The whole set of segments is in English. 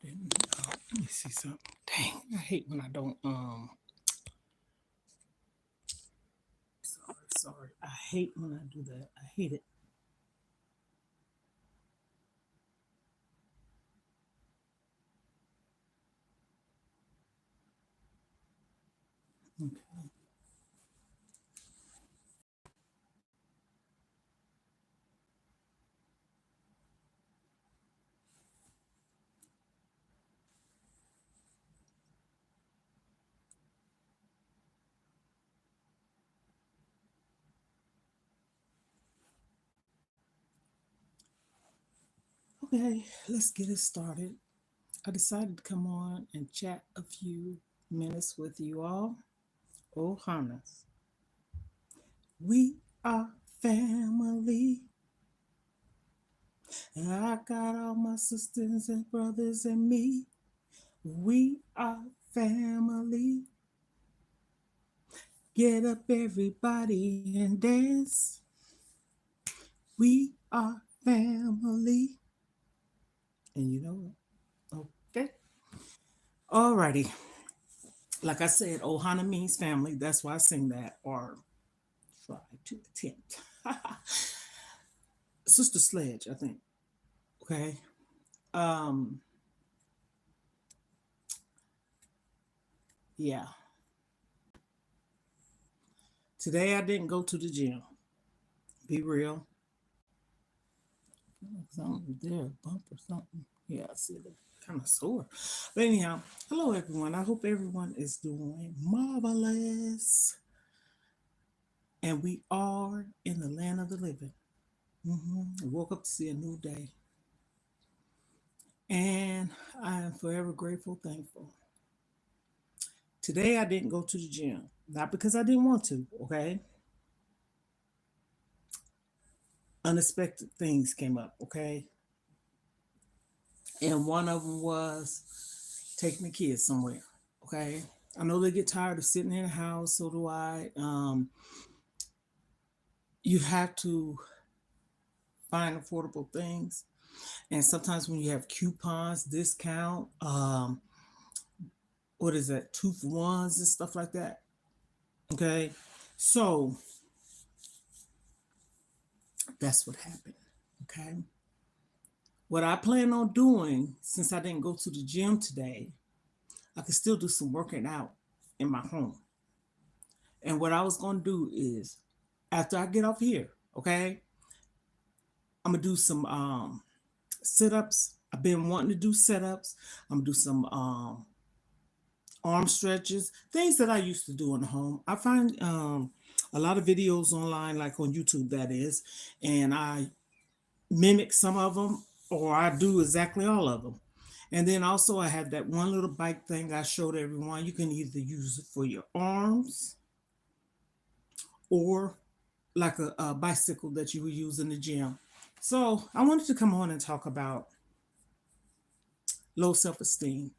didn't. Let me see something. Dang, I hate when I don't. Sorry. I hate when I do that. I hate it. Okay. Okay, let's get it started. I decided to come on and chat a few minutes with you all. Oh, harness. We are family. I got all my sisters and brothers and me. We are family. Get up, everybody, and dance. We are family. And you know what? Okay. Alrighty. Like I said, Ohana means family. That's why I sing that or try to attempt. Sister Sledge, I think. Okay. Um, yeah. Today I didn't go to the gym. Be real. Something there, a bump or something. Yeah, I see it kind of sore. But anyhow, hello everyone. I hope everyone is doing marvelous. And we are in the land of the living. I woke up to see a new day. And I am forever grateful, thankful. Today I didn't go to the gym. Not because I didn't want to, okay? Unexpected things came up, okay? And one of them was taking the kids somewhere, okay? I know they get tired of sitting in the house, so do I. You have to find affordable things. And sometimes when you have coupons, discount, what is that, 2 for 1s and stuff like that. Okay. So that's what happened. Okay. What I plan on doing, since I didn't go to the gym today, I can still do some working out in my home. And what I was going to do is, after I get off here, okay, I'm going to do some sit ups. I've been wanting to do sit ups. I'm going to do some arm stretches, things that I used to do in the home. I find a lot of videos online, like on YouTube, that is, and I mimic some of them or I do exactly all of them. And then also, I have that one little bike thing I showed everyone. You can either use it for your arms or like a bicycle that you would use in the gym. So, I wanted to come on and talk about low self esteem.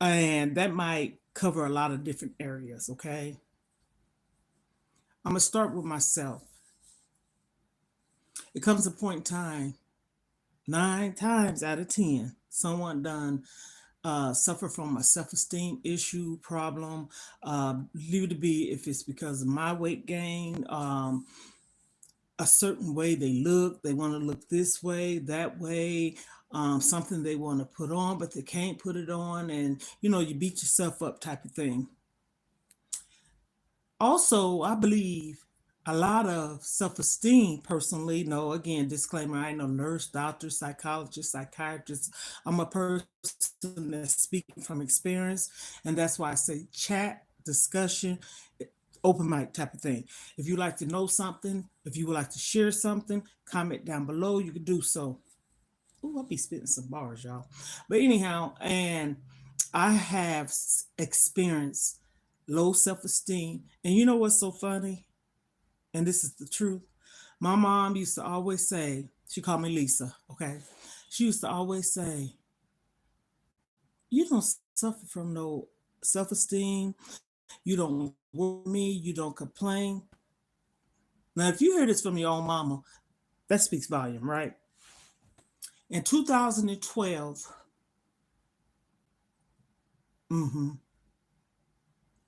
And that might cover a lot of different areas, okay? I'm going to start with myself. It comes a point in time, 9 times out of 10, someone done suffer from a self-esteem issue problem. Leave it to be if it's because of my weight gain, a certain way they look, they want to look this way, that way, something they want to put on, but they can't put it on, and you beat yourself up type of thing. Also, I believe a lot of self-esteem personally, no, again, disclaimer, I ain't no nurse, doctor, psychologist, psychiatrist. I'm a person that's speaking from experience. And that's why I say chat, discussion, open mic type of thing. If you like to know something, if you would like to share something, comment down below. You can do so. Ooh, I'll be spitting some bars, y'all. But anyhow, and I have experienced low self esteem. And you know what's so funny? And this is the truth. My mom used to always say, she called me Lisa, okay? She used to always say, you don't suffer from no self esteem. You don't worry me. You don't complain. Now, if you hear this from your own mama, that speaks volume, right? In 2012,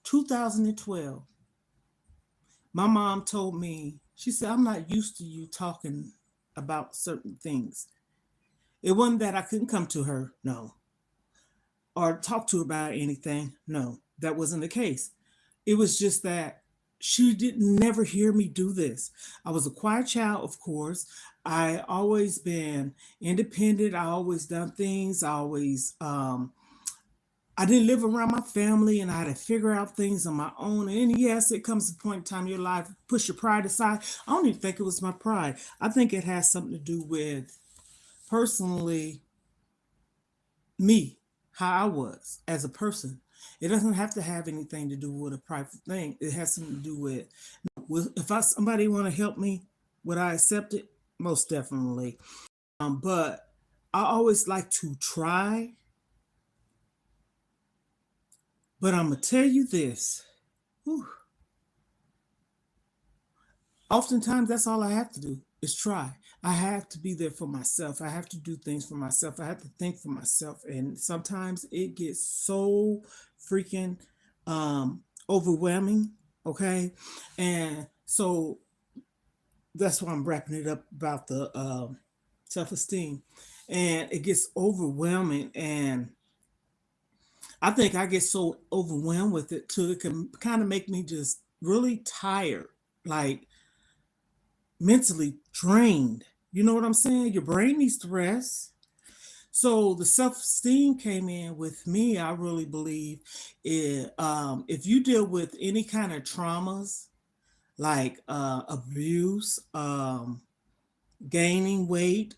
2012, my mom told me, she said, I'm not used to you talking about certain things. It wasn't that I couldn't come to her, no, or talk to her about anything. No, that wasn't the case. It was just that she didn't never hear me do this. I was a quiet child, of course. I always been independent. I always done things. I didn't live around my family and I had to figure out things on my own. And yes, it comes to a point in time in your life, push your pride aside. I don't even think it was my pride. I think it has something to do with personally me, how I was as a person. It doesn't have to have anything to do with a private thing. It has something to do with if somebody want to help me, would I accept it? Most definitely. But I always like to try. But I'm gonna tell you this. Whew, oftentimes, that's all I have to do is try. I have to be there for myself. I have to do things for myself. I have to think for myself. And sometimes it gets so freaking um, overwhelming. Okay. And so that's why I'm wrapping it up about the self esteem. And it gets overwhelming. And I think I get so overwhelmed with it too. It can kind of make me just really tired. Like mentally drained. You know what I'm saying? Your brain needs to rest. So the self-esteem came in with me. I really believe if you deal with any kind of traumas like abuse, gaining weight,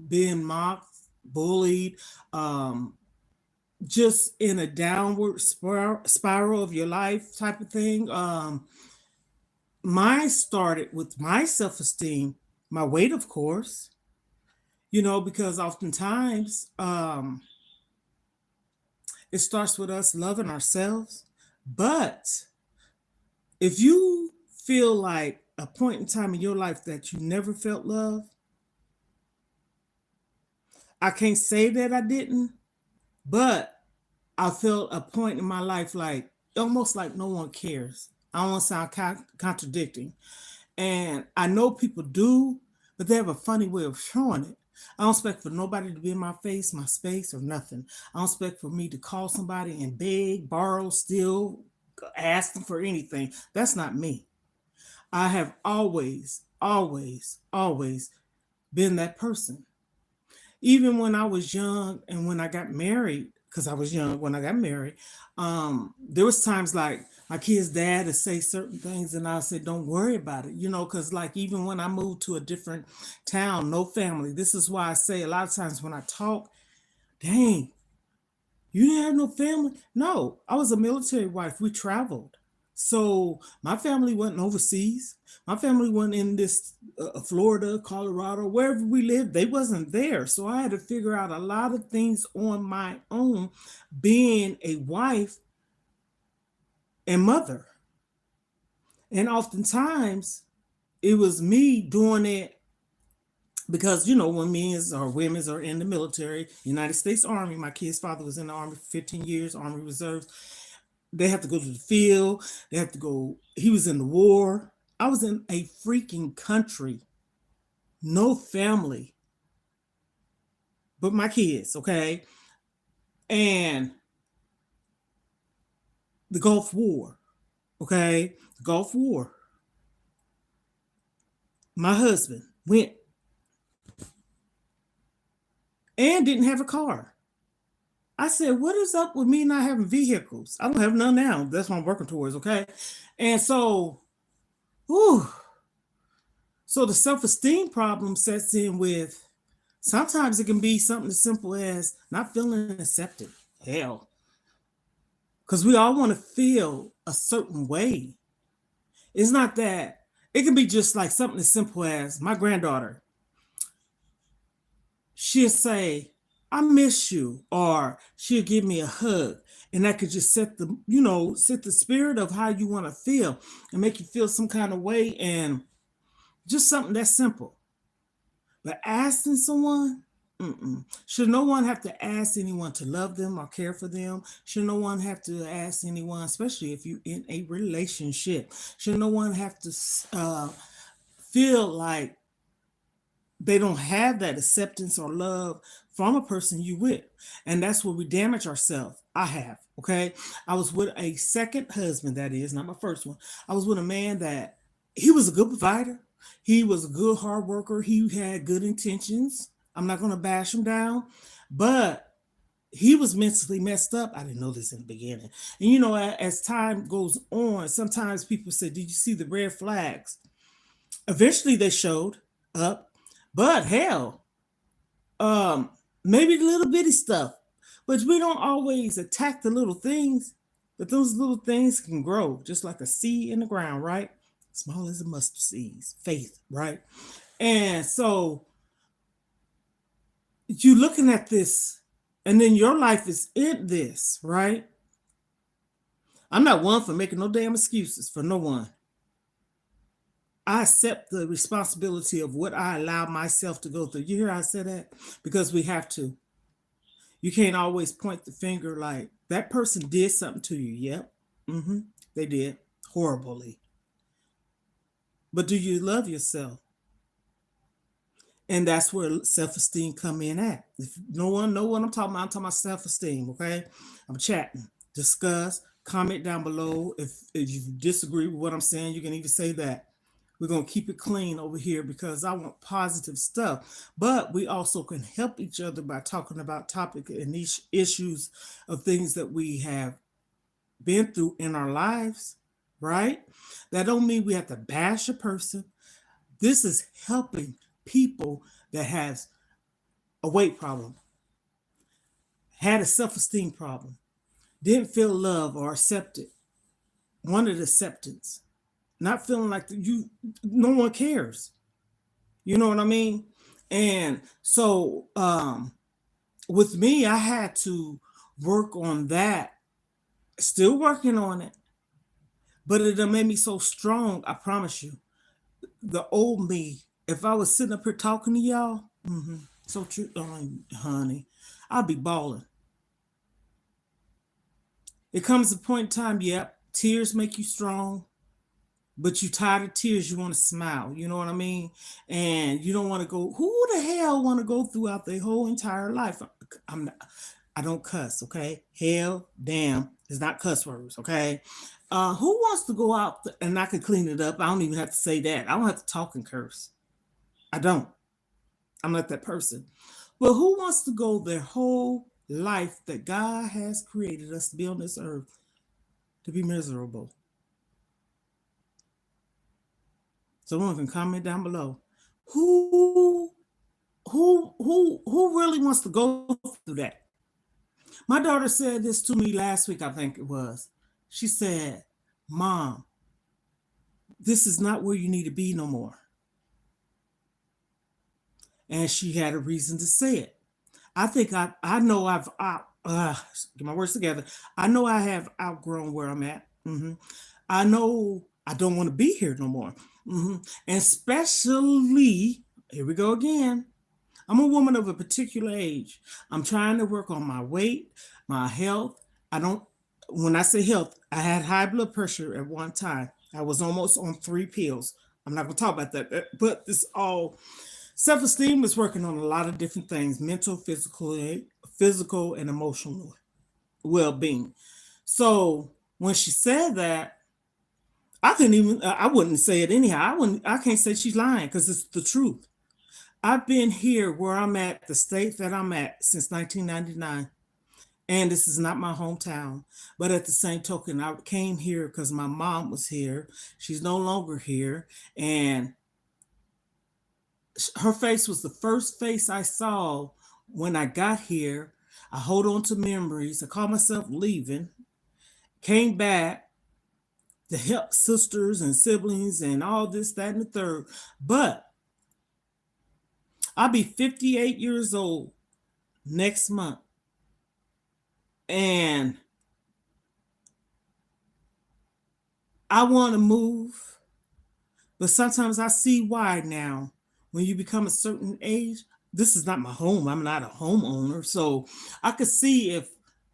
being mocked, bullied, um, just in a downward spiral of your life type of thing. Mine started with my self esteem, my weight, of course, because oftentimes it starts with us loving ourselves. But if you feel like a point in time in your life that you never felt love, I can't say that I didn't, but I felt a point in my life like almost like no one cares. I don't want to sound contradicting. And I know people do, but they have a funny way of showing it. I don't expect for nobody to be in my face, my space, or nothing. I don't expect for me to call somebody and beg, borrow, steal, ask them for anything. That's not me. I have always, always, always been that person. Even when I was young and when I got married, because I was young when I got married, there was times like my kid's dad to say certain things and I said, don't worry about it, because like even when I moved to a different town, no family. This is why I say a lot of times when I talk, dang, you didn't have no family? No, I was a military wife. We traveled. So my family wasn't overseas. My family wasn't in this Florida, Colorado, wherever we lived. They wasn't there. So I had to figure out a lot of things on my own, being a wife and mother. And oftentimes it was me doing it because when men's or women's are in the military, United States Army. My kid's father was in the Army for 15 years, Army Reserves. They have to go to the field. They have to go. He was in the war. I was in a freaking country, no family, but my kids, okay? And the Gulf War, okay? The Gulf War. My husband went and didn't have a car. I said, what is up with me not having vehicles? I don't have none now. That's what I'm working towards, okay? And so, whew, so the self-esteem problem sets in with sometimes it can be something as simple as not feeling accepted. Hell. Because we all want to feel a certain way. It's not that. It can be just like something as simple as my granddaughter. She'll say, I miss you, or she'll give me a hug. And that could just set the spirit of how you want to feel and make you feel some kind of way. And just something that simple. But asking someone, mm-mm. Should no one have to ask anyone to love them or care for them? Should no one have to ask anyone, especially if you're in a relationship? Should no one have to feel like they don't have that acceptance or love from a person you with? And that's where we damage ourselves. I have, okay? I was with a second husband, that is, not my first one. I was with a man that he was a good provider. He was a good hard worker. He had good intentions. I'm not going to bash him down, but he was mentally messed up. I didn't know this in the beginning. And as time goes on, sometimes people say, "Did you see the red flags?" Eventually they showed up, but hell, um, maybe the little bitty stuff. But we don't always attack the little things, but those little things can grow just like a seed in the ground, right? Small as a mustard seed, faith, right? And so you looking at this, and then your life is in this, right? I'm not one for making no damn excuses for no one. I accept the responsibility of what I allow myself to go through. You hear how I said that? Because we have to. You can't always point the finger like that person did something to you. Yep. Mm-hmm. They did horribly. But do you love yourself? And that's where self-esteem come in at. If no one know what I'm talking about self-esteem, okay? I'm chatting. Discuss, comment down below. If you disagree with what I'm saying, you can even say that. We're going to keep it clean over here because I want positive stuff. But we also can help each other by talking about topic and these issues of things that we have been through in our lives, right? That don't mean we have to bash a person. This is helping people that has a weight problem, had a self-esteem problem, didn't feel love or accepted, wanted acceptance, not feeling like no one cares. You know what I mean? And so with me, I had to work on that, still working on it, but it done made me so strong, I promise you. The old me, if I was sitting up here talking to y'all, so true, honey, I'd be bawling. It comes a point in time, yep, tears make you strong, but you tired of tears, you want to smile. You know what I mean? And you don't want to go. Who the hell want to go throughout their whole entire life? I'm not, I don't cuss. Okay, hell, damn, it's not cuss words. Okay, who wants to go out and I can clean it up? I don't even have to say that. I don't have to talk and curse. I don't. I'm not that person. But who wants to go their whole life that God has created us to be on this earth to be miserable? Someone can comment down below. Who who really wants to go through that? My daughter said this to me last week, I think it was. She said, "Mom, this is not where you need to be no more." And she had a reason to say it. I think I know get my words together. I know I have outgrown where I'm at. I know I don't want to be here no more. And especially, here we go again. I'm a woman of a particular age. I'm trying to work on my weight, my health. I don't, when I say health, I had high blood pressure at one time. I was almost on 3 pills. I'm not going to talk about that, but this all self esteem is working on a lot of different things: mental, physical, and emotional well being. So when she said that, I couldn't even, I wouldn't say it anyhow. I can't say she's lying because it's the truth. I've been here where I'm at, the state that I'm at since 1999. And this is not my hometown. But at the same token, I came here because my mom was here. She's no longer here. And her face was the first face I saw when I got here. I hold on to memories. I call myself leaving, came back to help sisters and siblings and all this, that, and the third. But I'll be 58 years old next month. And I want to move, but sometimes I see why now when you become a certain age, this is not my home. I'm not a homeowner. So I could see if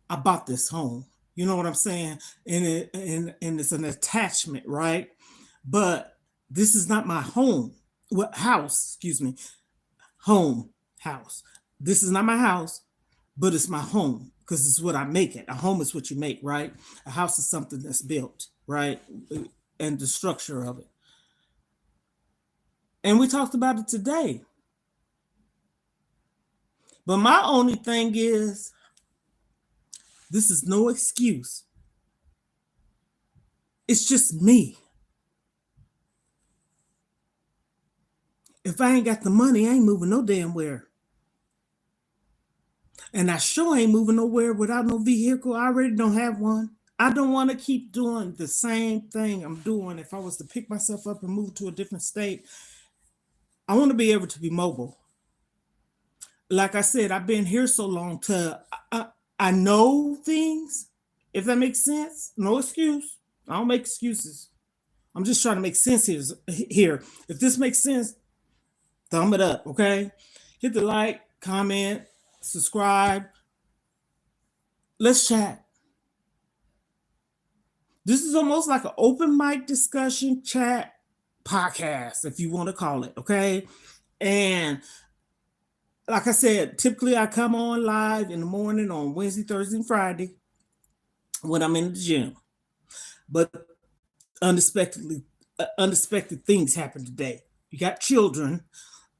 I bought this home. You know what I'm saying? And it's an attachment, right? But this is not my home. What house, excuse me, home, house. This is not my house, but it's my home because it's what I make it. A home is what you make, right? A house is something that's built, right? And the structure of it. And we talked about it today. But my only thing is, this is no excuse. It's just me. If I ain't got the money, I ain't moving no damn where. And I sure ain't moving nowhere without no vehicle. I already don't have one. I don't want to keep doing the same thing I'm doing. If I was to pick myself up and move to a different state, I want to be able to be mobile. Like I said, I've been here so long to I know things. If that makes sense, no excuse. I don't make excuses. I'm just trying to make sense here. If this makes sense, thumb it up, okay? Hit the like, comment, subscribe. Let's chat. This is almost like an open mic discussion chat podcast, if you want to call it, okay? And like I said, typically I come on live in the morning on Wednesday, Thursday, and Friday when I'm in the gym. But unexpected things happen today. You got children.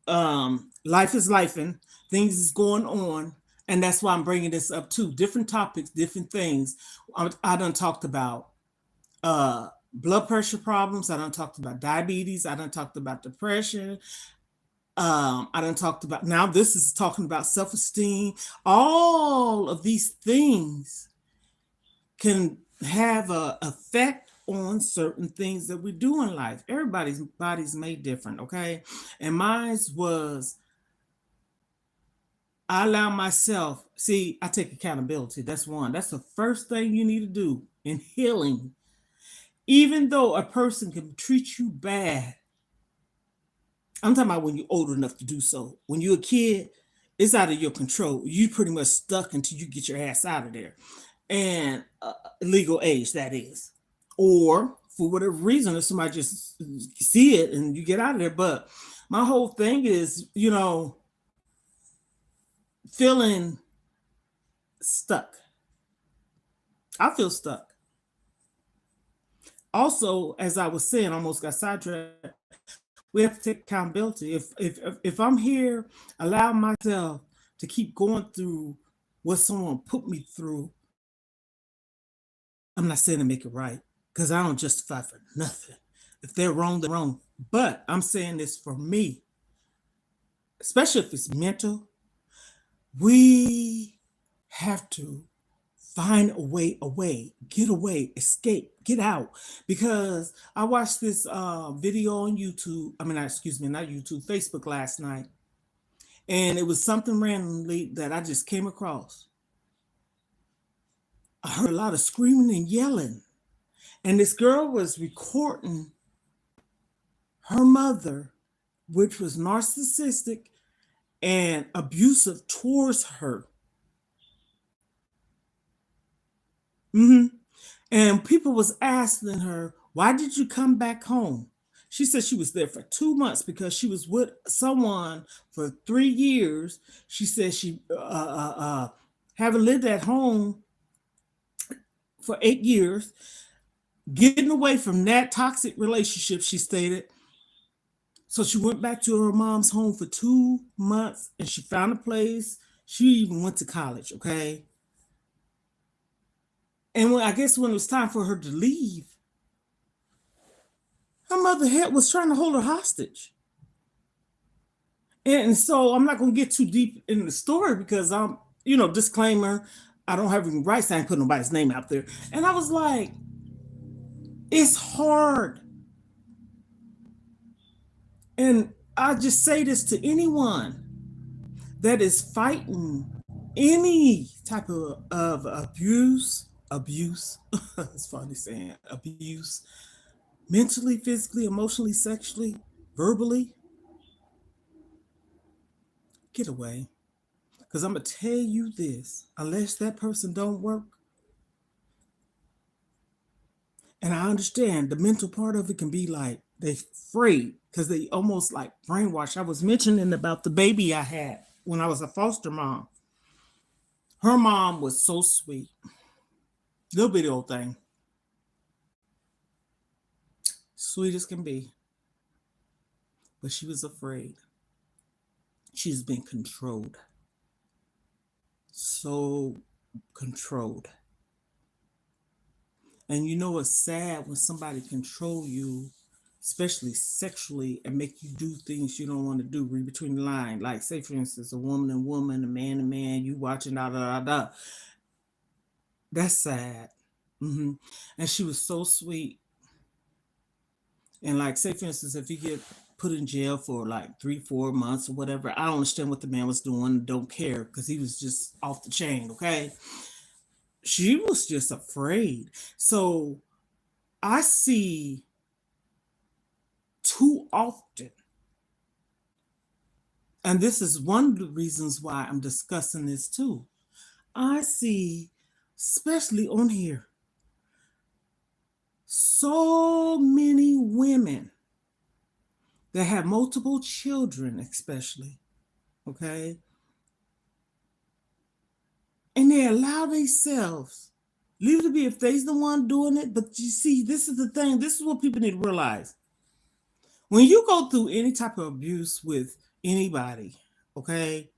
Life is lifing. Things is going on. And that's why I'm bringing this up too. Different topics, different things. I done talked about blood pressure problems. I done talked about diabetes. I done talked about depression. I done talked about, now this is talking about self-esteem. All of these things can have an effect on certain things that we do in life. Everybody's body's made different, okay? And mine was, I allow myself, see, I take accountability. That's one. That's the first thing you need to do in healing. Even though a person can treat you bad, I'm talking about when you're old enough to do so. When you're a kid, it's out of your control. You pretty much stuck until you get your ass out of there. And legal age, that is. Or for whatever reason, if somebody just see it and you get out of there. But my whole thing is, feeling stuck. I feel stuck. Also, as I was saying, almost got sidetracked. We have to take accountability. If I'm here, allow myself to keep going through what someone put me through, I'm not saying to make it right, because I don't justify for nothing. If they're wrong, they're wrong. But I'm saying this for me, especially if it's mental, we have to find a way, get away, escape, get out. Because I watched this video on YouTube, not YouTube, Facebook last night. And it was something randomly that I just came across. I heard a lot of screaming and yelling. And this girl was recording her mother, which was narcissistic and abusive towards her. And people was asking her, why did you come back home? She said she was there for 2 months because she was with someone for 3 years. She said she having lived at home for 8 years, getting away from that toxic relationship, she stated. So she went back to her mom's home for 2 months and she found a place. She even went to college, okay? And I guess when it was time for her to leave, her mother was trying to hold her hostage. And so I'm not going to get too deep in the story because I'm, disclaimer, I don't have any rights. I ain't put nobody's name out there. And I was like, it's hard. And I just say this to anyone that is fighting any type of abuse, it's funny saying abuse, mentally, physically, emotionally, sexually, verbally. take it away. Because I'm going to tell you this, unless that person don't work, and I understand the mental part of it can be like they afraid because they almost like brainwashed. I was mentioning about the baby I had when I was a foster mom. Her mom was so sweet, little bitty old thing, sweet as can be, but she was afraid. She's been controlled, so controlled. And you know it's sad when somebody control you, especially sexually, and make you do things you don't want to do. Read between the line. Like say for instance, a woman and woman, a man and man, you watching da da da da. That's sad. hmm And she was so sweet. And like say for instance, if you get put in jail for like 3 4 months or whatever, I don't understand what the man was doing. Don't care because he was just off the chain. Okay, she was just afraid. So I see too often. And this is one of the reasons why I'm discussing this too. I see, especially on here, so many women that have multiple children, especially, okay? And they allow themselves, leave it to be if they's the one doing it. But you see, this is the thing, this is what people need to realize. When you go through any type of abuse with anybody, okay,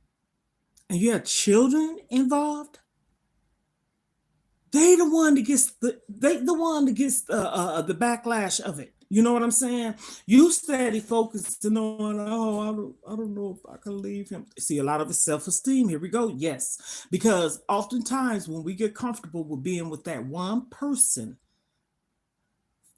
and you have children involved, they the one that gets the backlash of it. You know what I'm saying? You steady focused to knowing, oh, I don't know if I can leave him. See, a lot of it's self-esteem. Here we go. Yes. Because oftentimes when we get comfortable with being with that one person,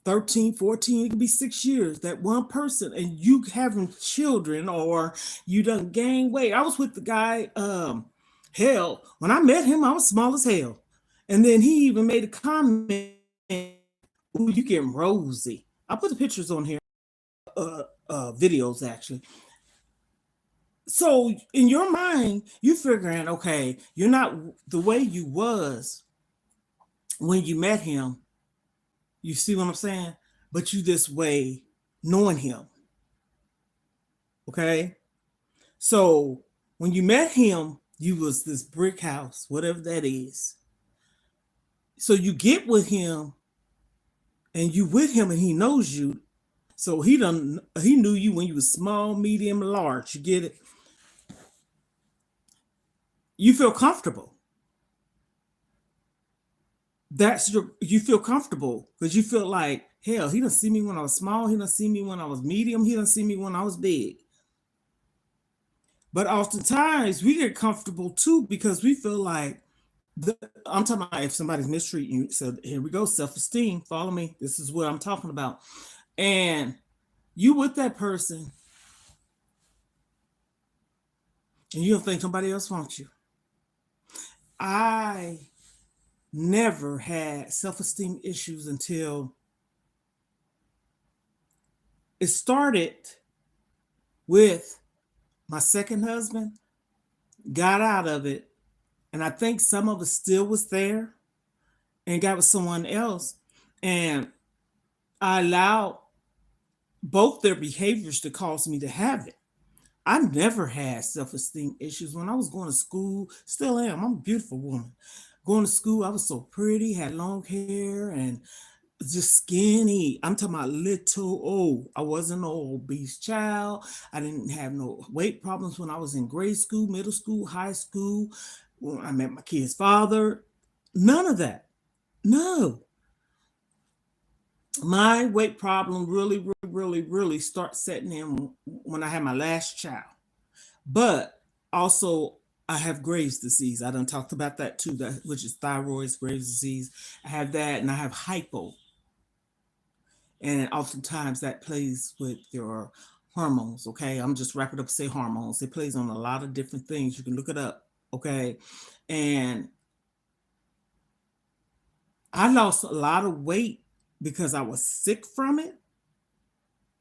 13, 14, it could be 6 years, that one person, and you having children or you done gain weight. I was with the guy, hell, when I met him, I was small as hell. And then he even made a comment, ooh, you getting rosy. I put the pictures on here, videos actually. So in your mind, you figuring, okay, you're not the way you was when you met him. You see what I'm saying? But you this way knowing him. Okay. So when you met him, you was this brick house, whatever that is. So you get with him and you with him and he knows you. So he knew you when you was small, medium, large. You get it? You feel comfortable. You feel comfortable because you feel like, hell, he done see me when I was small, he done see me when I was medium, he done see me when I was big. But oftentimes we get comfortable too because we feel like I'm talking about if somebody's mistreating you. So here we go, self-esteem. Follow me. This is what I'm talking about. And you with that person, and you don't think somebody else wants you. I never had self-esteem issues until it started with my second husband, got out of it, and I think some of it still was there and got with someone else. And I allowed both their behaviors to cause me to have it. I never had self-esteem issues when I was going to school. Still am. I'm a beautiful woman. Going to school, I was so pretty, had long hair, and just skinny. I'm talking about little old. I wasn't no obese child. I didn't have no weight problems when I was in grade school, middle school, high school. When I met my kid's father, none of that. No. My weight problem really start setting in when I had my last child. But also I have Graves' disease. I done talked about that too, which is thyroid, Graves' disease. I have that, and I have hypo. And oftentimes that plays with your hormones. Okay, I'm just wrapping up, say hormones. It plays on a lot of different things. You can look it up. Okay, and I lost a lot of weight because I was sick from it.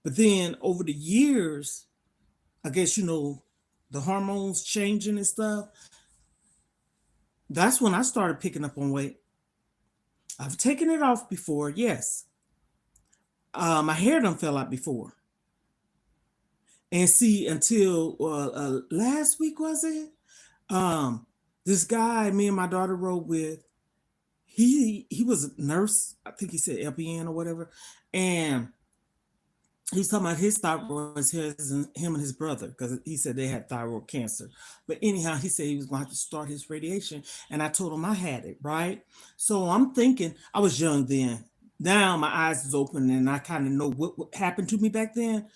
But then over the years, I guess the hormones changing and stuff, that's when I started picking up on weight. I've taken it off before, yes. My hair done fell out before. And see, until last week, was it? Um, this guy me and my daughter rode with, he was a nurse. I think he said LPN or whatever. And he was talking about his thyroid, his and him and his brother, because he said they had thyroid cancer. But anyhow, he said he was going to have to start his radiation, and I told him I had it, right? So I'm thinking, I was young then. Now my eyes is open, and I kind of know what happened to me back then.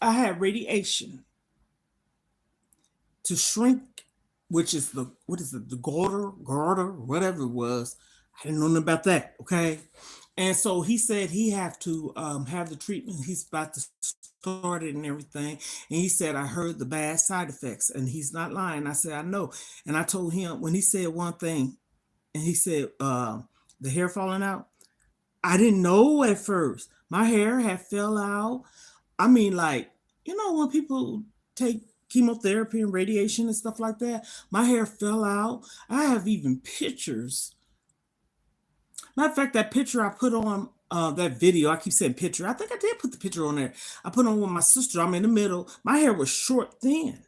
I had radiation to shrink, which is the what is it, the garter, whatever it was. I didn't know nothing about that. Okay. And so he said he have to have the treatment. He's about to start it and everything. And he said, I heard the bad side effects. And he's not lying. I said, I know. And I told him when he said one thing, and he said, the hair falling out. I didn't know at first. My hair had fell out. I mean, like, when people take chemotherapy and radiation and stuff like that, my hair fell out. I have even pictures. Matter of fact, that picture I put on that video, I keep saying picture. I think I did put the picture on there. I put on with my sister. I'm in the middle. My hair was short, thin.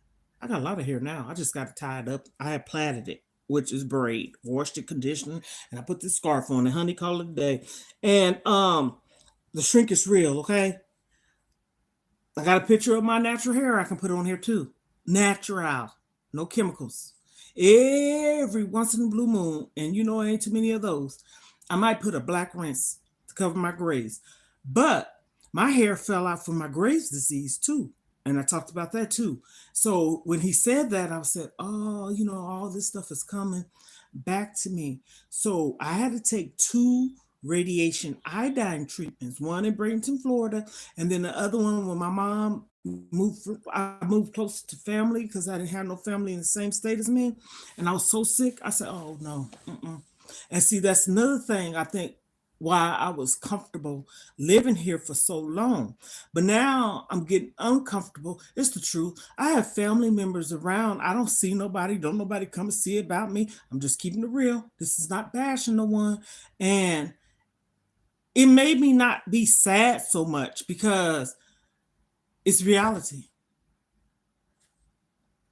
I got a lot of hair now. I just got it tied up. I had plaited it, which is braid, washed it, conditioned, and I put this scarf on it. Honey, call it a day. And the shrink is real, okay? I got a picture of my natural hair I can put on here too. Natural, no chemicals. Every once in a blue moon, and ain't too many of those, I might put a black rinse to cover my grays. But my hair fell out from my Graves' disease too. And I talked about that too. So when he said that, I said, oh, all this stuff is coming back to me. So I had to take two radiation iodine treatments, one in Bradenton, Florida, and then the other one when my mom I moved closer to family because I didn't have no family in the same state as me. And I was so sick. I said, oh no. Mm-mm. And see, that's another thing I think why I was comfortable living here for so long. But now I'm getting uncomfortable. It's the truth. I have family members around. I don't see nobody. Don't nobody come and see about me. I'm just keeping it real. This is not bashing no one. And it made me not be sad so much because it's reality.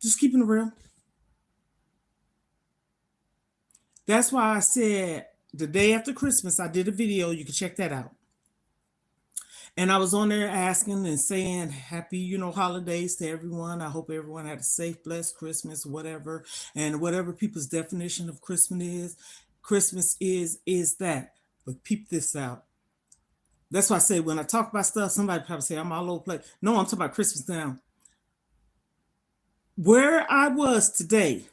Just keeping it real. That's why I said the day after Christmas, I did a video. You can check that out. And I was on there asking and saying happy, holidays to everyone. I hope everyone had a safe, blessed Christmas, whatever. And whatever people's definition of Christmas is that. But peep this out. That's why I say when I talk about stuff, somebody probably say I'm all over the place. No, I'm talking about Christmas now. Where I was today,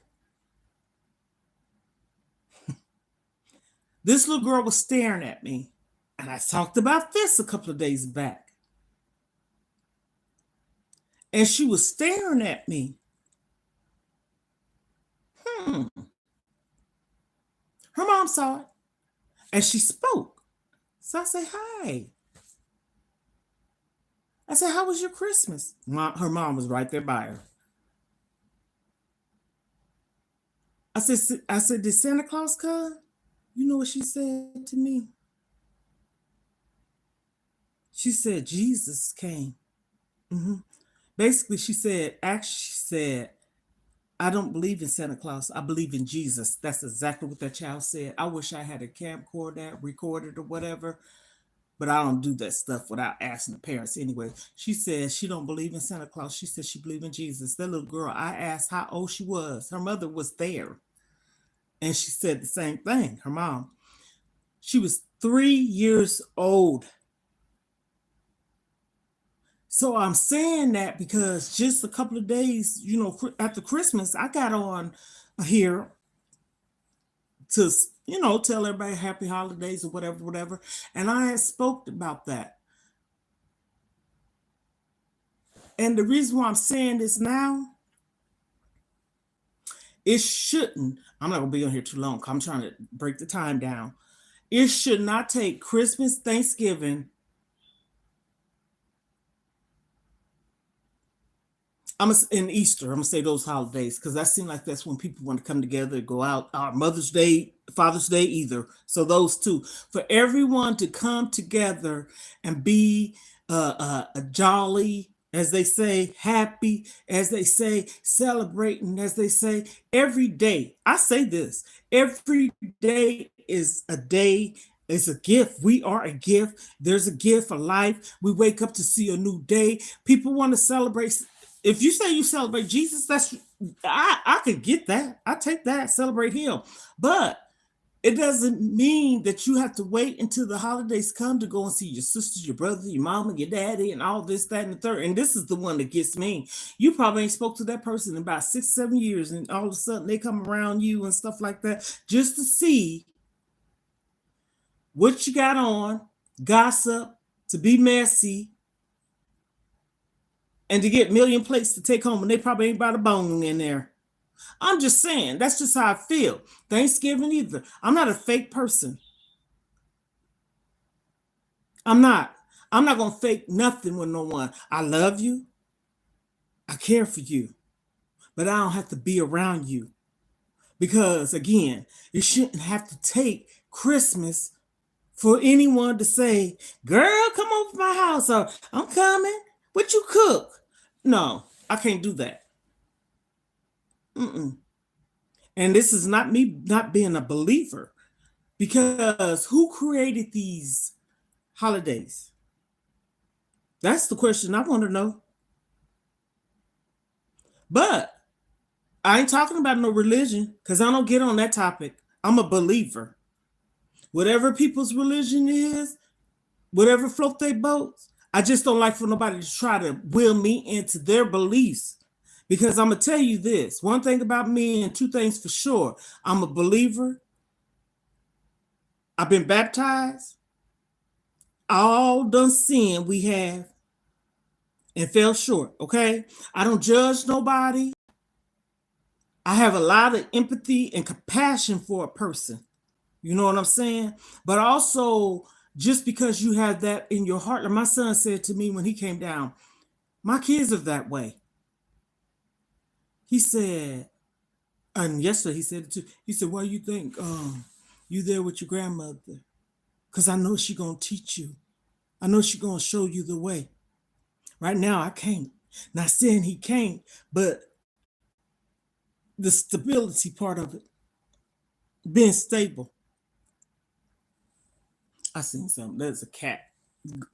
this little girl was staring at me. And I talked about this a couple of days back. And she was staring at me. Her mom saw it. And she spoke. So I said, hi. I said, how was your Christmas? Her mom was right there by her. I said, did Santa Claus come? You know what she said to me? She said, Jesus came. Hmm. Basically, she said, I don't believe in Santa Claus. I believe in Jesus. That's exactly what that child said. I wish I had a camcorder that recorded or whatever, but I don't do that stuff without asking the parents anyway. She said she don't believe in Santa Claus. She said she believe in Jesus. That little girl, I asked how old she was. Her mother was there. And she said the same thing, her mom. She was 3 years old. So I'm saying that because just a couple of days, after Christmas, I got on here to, tell everybody happy holidays or whatever, whatever. And I had spoke about that. And the reason why I'm saying this now, it shouldn't, I'm not going to be on here too long. I'm trying to break the time down. It should not take Christmas, Thanksgiving, In Easter. I'm gonna say those holidays because that seems like that's when people want to come together, go out. Mother's Day, Father's Day, either. So those two for everyone to come together and be a jolly, as they say, happy, as they say, celebrating, as they say, every day. I say this every day is a day. It's a gift. We are a gift. There's a gift for life. We wake up to see a new day. People want to celebrate. If you say you celebrate Jesus, I could get that. I take that, celebrate him. But it doesn't mean that you have to wait until the holidays come to go and see your sisters, your brother, your mama, your daddy, and all this, that, and the third. And this is the one that gets me. You probably ain't spoke to that person in about 6, 7 years, and all of a sudden they come around you and stuff like that just to see what you got on, gossip, to be messy, and to get million plates to take home, and they probably ain't about a bone in there. I'm just saying, that's just how I feel. Thanksgiving either. I'm not a fake person. I'm not. I'm not gonna fake nothing with no one. I love you. I care for you, but I don't have to be around you because again, you shouldn't have to take Christmas for anyone to say, "Girl, come over to my house," or "I'm coming. What you cook?" No, I can't do that. Mm-mm. And this is not me not being a believer because who created these holidays? That's the question I want to know. But I ain't talking about no religion because I don't get on that topic. I'm a believer. Whatever people's religion is, whatever float their boats, I just don't like for nobody to try to will me into their beliefs. Because I'm going to tell you this one thing about me, and two things for sure. I'm a believer. I've been baptized. All done sin we have and fell short. Okay. I don't judge nobody. I have a lot of empathy and compassion for a person. You know what I'm saying? But also, just because you have that in your heart, like my son said to me when he came down, my kids are that way. He said, and yesterday he said it too. He said, "Why you think you there with your grandmother? Because I know she gonna teach you. I know she gonna show you the way. Right now, I can't. Not saying he can't, but the stability part of it, being stable." I seen something. There's a cat.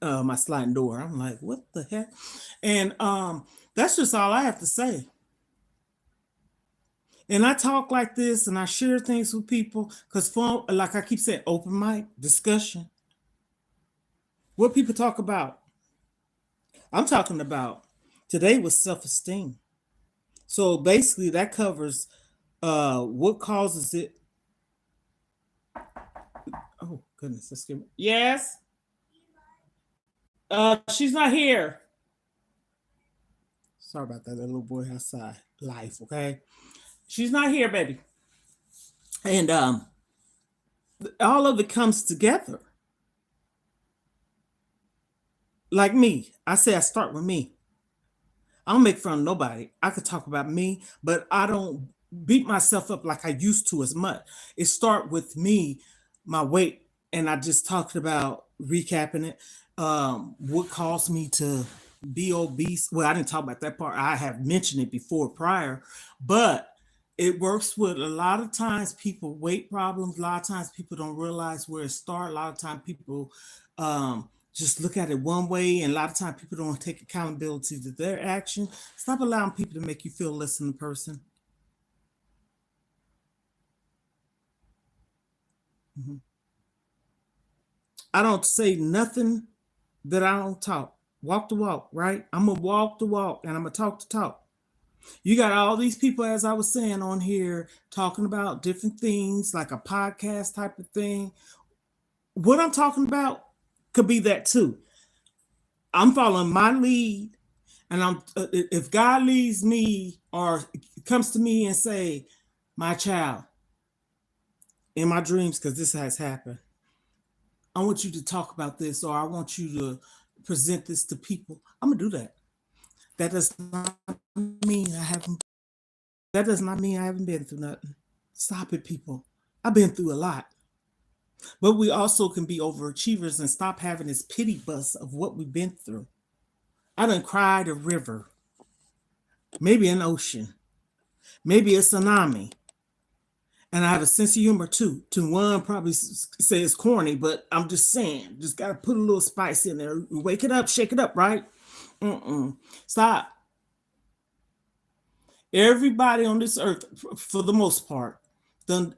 My sliding door. I'm like, what the heck? And that's just all I have to say. And I talk like this and I share things with people because, like I keep saying, open mic discussion. What people talk about, I'm talking about today was self esteem. So basically, that covers what causes it. Oh, goodness. Yes. She's not here. Sorry about that. That little boy outside. Life, okay? She's not here, baby. And all of it comes together. Like me, I say I start with me. I don't make fun of nobody. I could talk about me, but I don't beat myself up like I used to as much. It start with me, my weight, and I just talked about recapping it. What caused me to be obese? Well, I didn't talk about that part. I have mentioned it before prior, but it works with a lot of times people weight problems. A lot of times people don't realize where it starts. A lot of times people just look at it one way, and a lot of times people don't take accountability to their action. Stop allowing people to make you feel less than a person. Mhm. I don't say nothing that I don't talk. Walk the walk, right? I'm gonna walk the walk and I'm gonna talk the talk. You got all these people, as I was saying on here, talking about different things like a podcast type of thing. What I'm talking about could be that too. I'm following my lead, and if God leads me or comes to me and say, "My child, in my dreams, because this has happened, I want you to talk about this, or I want you to present this to people." I'm gonna do that. That does not mean I haven't that does not mean I haven't been through nothing. Stop it, people. I've been through a lot. But we also can be overachievers and stop having this pity bus of what we've been through. I done cried a river, maybe an ocean, maybe a tsunami. And I have a sense of humor too. To one probably say it's corny, but I'm just saying, just gotta put a little spice in there. Wake it up, shake it up, right? Mm-mm. Stop. Everybody on this earth, for the most part, done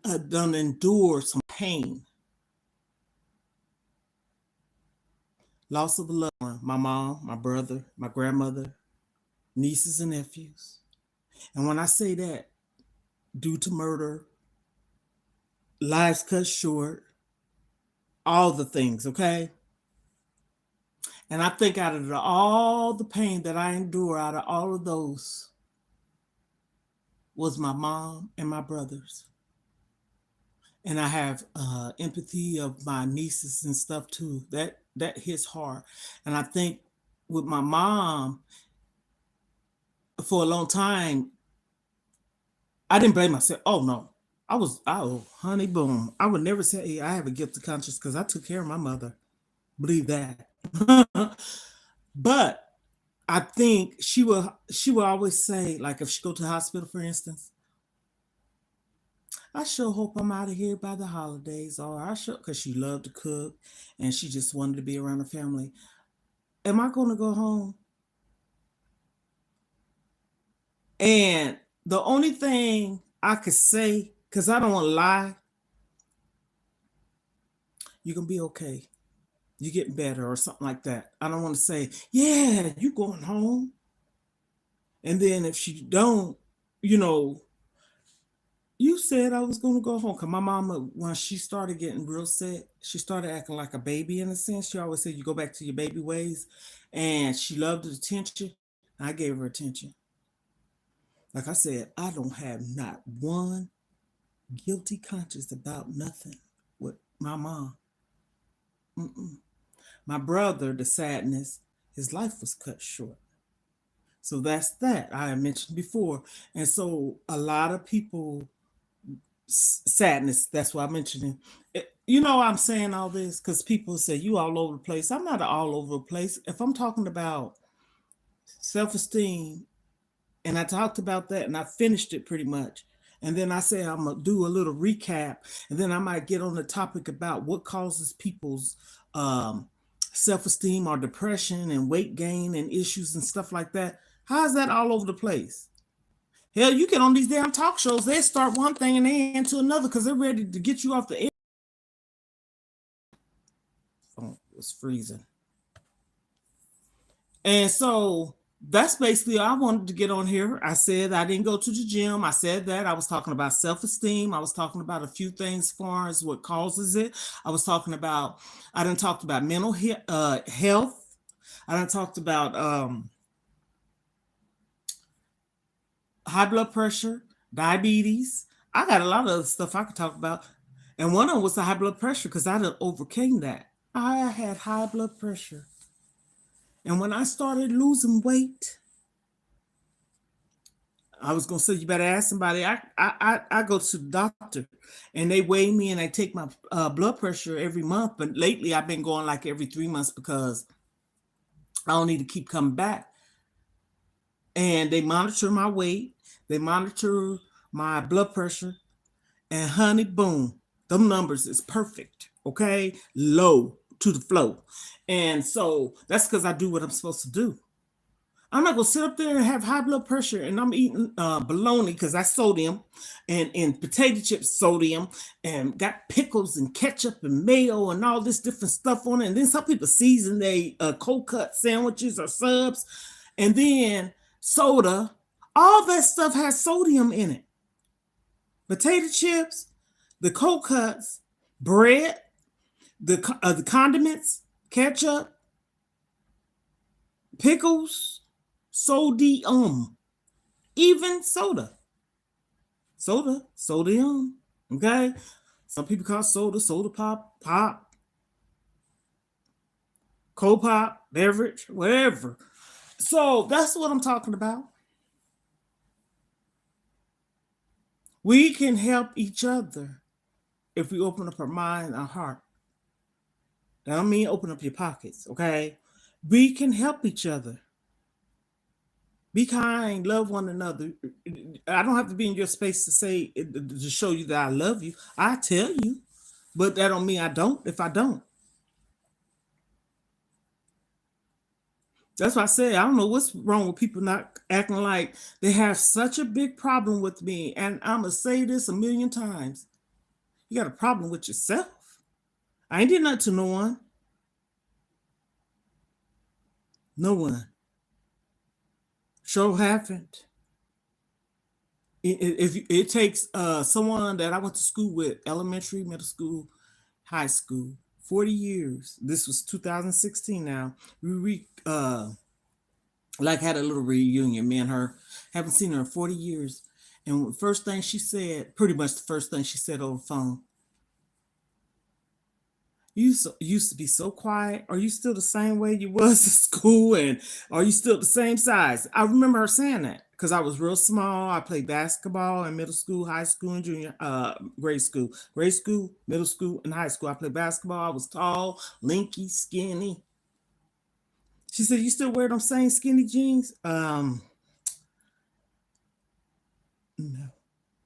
endured some pain. Loss of a loved one, my mom, my brother, my grandmother, nieces and nephews. And when I say that, due to murder, lives cut short, all the things, okay? And I think out of all the pain that I endure, out of all of those, was my mom and my brothers. And I have empathy of my nieces and stuff too. That hits hard. And I think with my mom, for a long time, I didn't blame myself. Oh no, oh honey, boom. I would never say hey, I have a guilty conscience because I took care of my mother. Believe that. But I think she will always say, like if she go to the hospital, for instance, I sure hope I'm out of here by the holidays, or I sure because she loved to cook and she just wanted to be around the family. Am I gonna go home? And the only thing I could say, because I don't want to lie, you can be okay. You getting better or something like that. I don't want to say, yeah, you going home. And then if she don't, you know, you said I was gonna go home. Cause my mama, when she started getting real sick, she started acting like a baby in a sense. She always said you go back to your baby ways. And she loved the attention. I gave her attention. Like I said, I don't have not one guilty conscience about nothing with my mom. Mm-mm. My brother, the sadness, his life was cut short. So that's that I had mentioned before. And so a lot of people, sadness, that's why I mentioned it. You know, I'm saying all this because people say you all over the place. I'm not all over the place. If I'm talking about self esteem, and I talked about that and I finished it pretty much. And then I say I'm gonna do a little recap, and then I might get on the topic about what causes people's um, self-esteem or depression and weight gain and issues and stuff like that. How is that all over the place? Hell, you get on these damn talk shows, they start one thing and they end to another because they're ready to get you off the air. Oh, it's freezing. And so that's basically I wanted to get on here. I said I didn't go to the gym. I said that I was talking about self-esteem. I was talking about a few things as far as what causes it. I was talking about I done talked about mental health. I done talked about high blood pressure, diabetes. I got a lot of other stuff I could talk about. And one of them was the high blood pressure because I done overcame that. I had high blood pressure. And when I started losing weight, I was gonna say you better ask somebody. I go to the doctor, and they weigh me and they take my blood pressure every month. But lately, I've been going like every 3 months because I don't need to keep coming back. And they monitor my weight, they monitor my blood pressure, and honey, boom, them numbers is perfect. Okay, low to the flow, and so that's because I do what I'm supposed to do. I'm not gonna sit up there and have high blood pressure and I'm eating bologna because that's sodium and potato chips sodium and got pickles and ketchup and mayo and all this different stuff on it. And then some people season they cold cut sandwiches or subs and then soda. All that stuff has sodium in it. Potato chips, the cold cuts, bread, the condiments, ketchup, pickles, sodium, even sodium. Okay, some people call soda, soda pop, cold pop, beverage, whatever. So that's what I'm talking about. We can help each other if we open up our mind, our heart. That don't mean open up your pockets, okay? We can help each other. Be kind, love one another. I don't have to be in your space to say to show you that I love you. I tell you, but that don't mean I don't if I don't. That's why I say I don't know what's wrong with people not acting like they have such a big problem with me. And I'm gonna say this a million times. You got a problem with yourself. I ain't did nothing to no one. No one. Sure haven't. It takes someone that I went to school with, elementary, middle school, high school, 40 years. This was 2016 now. Like had a little reunion, me and her. Haven't seen her in 40 years. And the first thing she said, pretty much the first thing she said over the phone, used to be so quiet. Are you still the same way you was in school? And are you still the same size? I remember her saying that because I was real small. I played basketball in middle school, high school, and junior grade school, middle school, and high school. I played basketball. I was tall, lanky, skinny. She said, "You still wear them same skinny jeans?" No.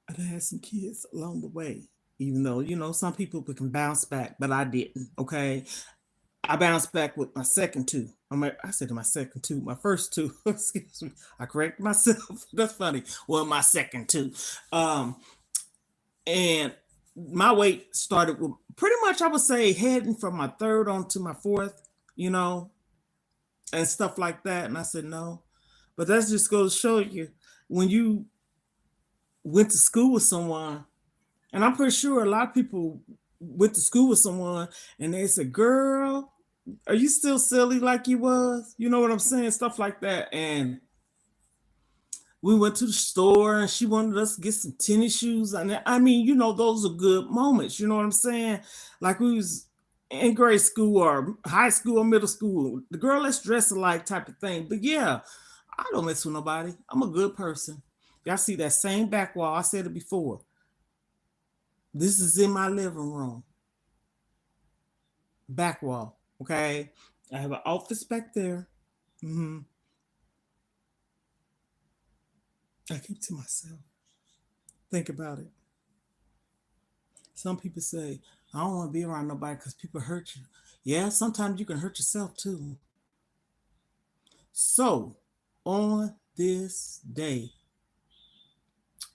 I done had some kids along the way. Even though, some people can bounce back, but I didn't. Okay. I bounced back with my second two. I said to my second two, my first two. Excuse me. I corrected myself. That's funny. Well, my second two. Um, and my weight started with pretty much, I would say, heading from my third on to my fourth, you know, and stuff like that. And I said, no. But that's just goes to show you when you went to school with someone, and I'm pretty sure a lot of people went to school with someone and they said, girl, are you still silly like you was? You know what I'm saying? Stuff like that. And we went to the store and she wanted us to get some tennis shoes. And I mean, those are good moments. You know what I'm saying? Like we was in grade school or high school or middle school. The girl, let's dress alike type of thing. But yeah, I don't mess with nobody. I'm a good person. Y'all see that same back wall. I said it before. This is in my living room. Back wall. Okay. I have an office back there. Hmm. I keep to myself. Think about it. Some people say, I don't want to be around nobody because people hurt you. Yeah, sometimes you can hurt yourself too. So, on this day,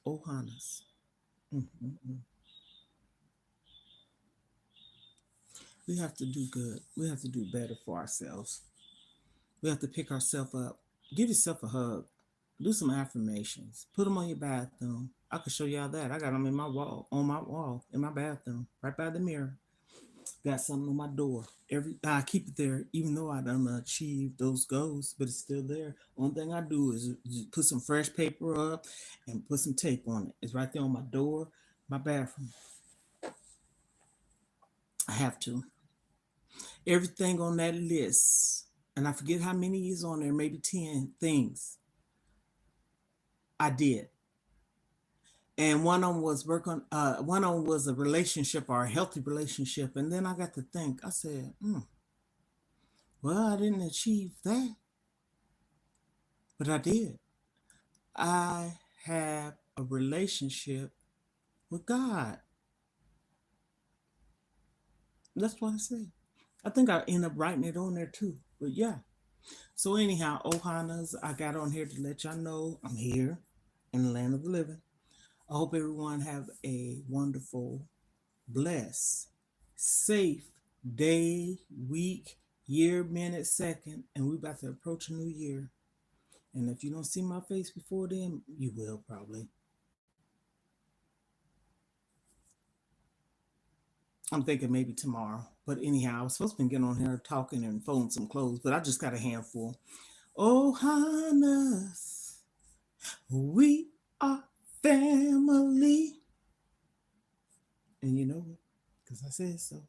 Ohana's, we have to do good. We have to do better for ourselves. We have to pick ourselves up. Give yourself a hug. Do some affirmations. Put them on your bathroom. I can show y'all that. I got them in my wall, on my wall, in my bathroom, right by the mirror. Got something on my door. I keep it there, even though I done achieved those goals, but it's still there. One thing I do is just put some fresh paper up and put some tape on it. It's right there on my door, my bathroom. I have to. Everything on that list, and I forget how many is on there, maybe 10 things I did. And one of them was one of them was a relationship or a healthy relationship. And then I got to think, I said, well, I didn't achieve that, but I did. I have a relationship with God. That's what I said. I think I end up writing it on there too. But yeah. So anyhow, Ohanas, I got on here to let y'all know I'm here in the land of the living. I hope everyone have a wonderful, blessed, safe day, week, year, minute, second, and we're about to approach a new year. And if you don't see my face before then, you will probably. I'm thinking maybe tomorrow. But anyhow, I was supposed to be getting on here talking and folding some clothes, but I just got a handful. Oh, Highness, we are family. And you know, because I said so.